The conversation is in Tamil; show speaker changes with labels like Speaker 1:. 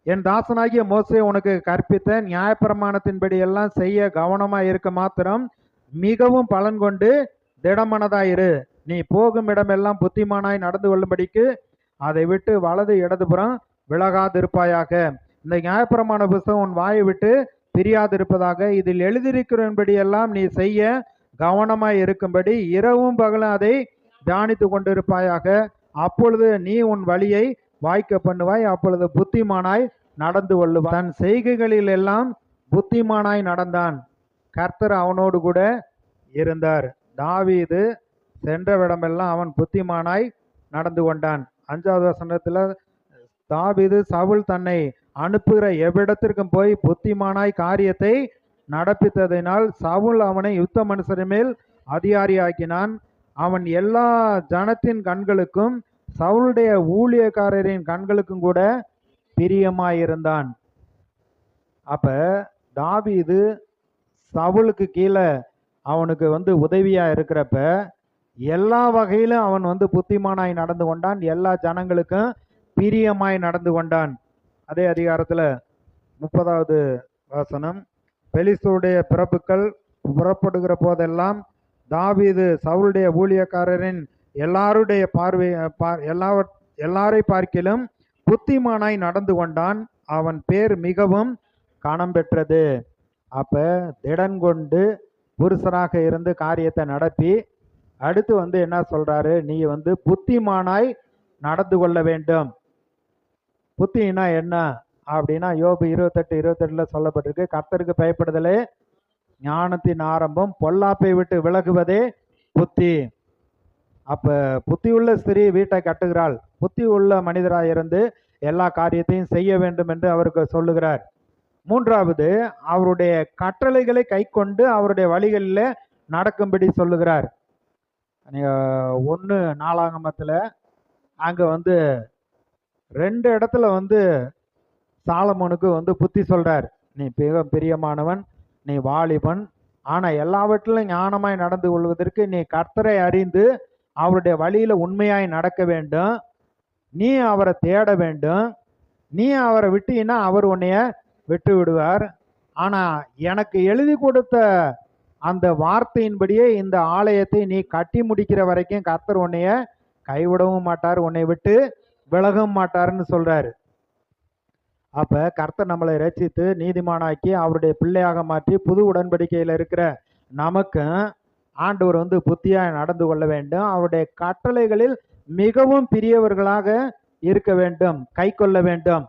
Speaker 1: என் தாசனாகிய மோசே உனக்கு கற்பித்த நியாயப்பிரமாணத்தின்படி எல்லாம் செய்ய கவனமாய் இருக்க மாத்திரம் மிகவும் பலன் கொண்டு திடமனதாயிரு. நீ போகும் இடமெல்லாம் புத்திமானாய் நடந்து கொள்ளும்படிக்கு அதை விட்டு வலது இடதுபுறம் விலகாதிருப்பாயாக. இந்த நியாயப்பிரமாண புஸ்தகம் உன் வாயை விட்டு பிரியாதிருப்பதாக. இதில் எழுதியிருக்கிறபடி எல்லாம் நீ செய்ய கவனமாய் இருக்கும்படி இரவும் பகலும் அதை தியானித்து கொண்டிருப்பாயாக. அப்பொழுது நீ உன் வழியை வாய்க்க பண்ணுவாய், அப்பொழுது புத்திமானாய் நடந்து கொள்ளுவாய். தன் செய்கைகளில் எல்லாம் புத்திமானாய் நடந்தான், கர்த்தர் அவனோடு கூட இருந்தார். தாவீது சென்றவிடமெல்லாம் அவன் புத்திமானாய் நடந்து கொண்டான். 5வது வசனத்துல தாவீது சவுல் தன்னை அனுப்புகிற எவ்விடத்திற்கும் போய் புத்திமானாய் காரியத்தை நடப்பித்ததினால் சவுல் அவனை யுத்த மனுஷரின் மேல் அதிகாரியாக்கினான். அவன் எல்லா ஜனத்தின் கண்களுக்கும் சவுளுடைய ஊழியக்காரரின் கண்களுக்கும் கூட பிரியமாயிருந்தான். அப்ப தாவீது சவுலுக்கு கீழே அவனுக்கு உதவியா இருக்கிறப்ப எல்லா வகையிலும் அவன் புத்திமானாய் நடந்து கொண்டான், எல்லா ஜனங்களுக்கும் பிரியமாய் நடந்து கொண்டான். அதே அதிகாரத்துல 30வது வசனம், பெலிஸ்தருடைய பிறப்புக்கள் புறப்படுகிற போதெல்லாம் தாவீது சவுளுடைய ஊழியக்காரரின் எல்லாருடைய எல்லாரை பார்க்கிலும் புத்திமானாய் நடந்து கொண்டான், அவன் பேர் மிகவும் கனம் பெற்றது. அப்ப திடன் கொண்டு புருஷராக இருந்து காரியத்தை நடப்பி அடுத்து என்ன சொல்றாரு, நீ புத்திமானாய் நடந்து கொள்ள வேண்டும். புத்தினா என்ன அப்படின்னா யோபு 28:28 சொல்லப்பட்டிருக்கு, கர்த்தருக்கு பயப்படுதலே ஞானத்தின் ஆரம்பம், பொல்லாப்பை விட்டு விலகுவதே புத்தி. அப்ப புத்தி உள்ள ஸ்திரீ வீட்டை கட்டுகிறாள், புத்தி உள்ள மனிதராக இருந்து எல்லா காரியத்தையும் செய்ய வேண்டும் என்று அவருக்கு சொல்லுகிறார். 3வது, அவருடைய கட்டளைகளை கை கொண்டு அவருடைய வழிகளில் நடக்கும்படி சொல்லுகிறார். 1 நாளாகமத்துல அங்க 2 இடத்துல சாலமோனுக்கு புத்தி சொல்றார், நீ பிரியமானவன், நீ வாலிபன், ஆனா எல்லாவற்றிலும் ஞானமாய் நடந்து கொள்வதற்கு நீ கர்த்தரை அறிந்து அவருடைய வழியில உண்மையாய் நடக்க வேண்டும், நீ அவரை தேட வேண்டும், நீ அவரை விட்டீன்னா அவர் உன்னைய விட்டு விடுவார். ஆனா எனக்கு எழுதி கொடுத்த அந்த வார்த்தையின்படியே இந்த ஆலயத்தை நீ கட்டி முடிக்கிற வரைக்கும் கர்த்தர் உன்னைய கைவிடவும் மாட்டார், உன்னை விட்டு விலகவும் மாட்டாருன்னு சொல்றாரு. அப்ப கர்த்தர் நம்மளை ரட்சித்து நீதிமானாக்கி அவருடைய பிள்ளையாக மாற்றி புது உடன்படிக்கையில இருக்கிற நமக்கு ஆண்டவர் புத்தியாய் நடந்து கொள்ள வேண்டும், அவருடைய கட்டளைகளில் மிகவும் பிரியவர்களாக இருக்க வேண்டும், கை கொள்ள வேண்டும்.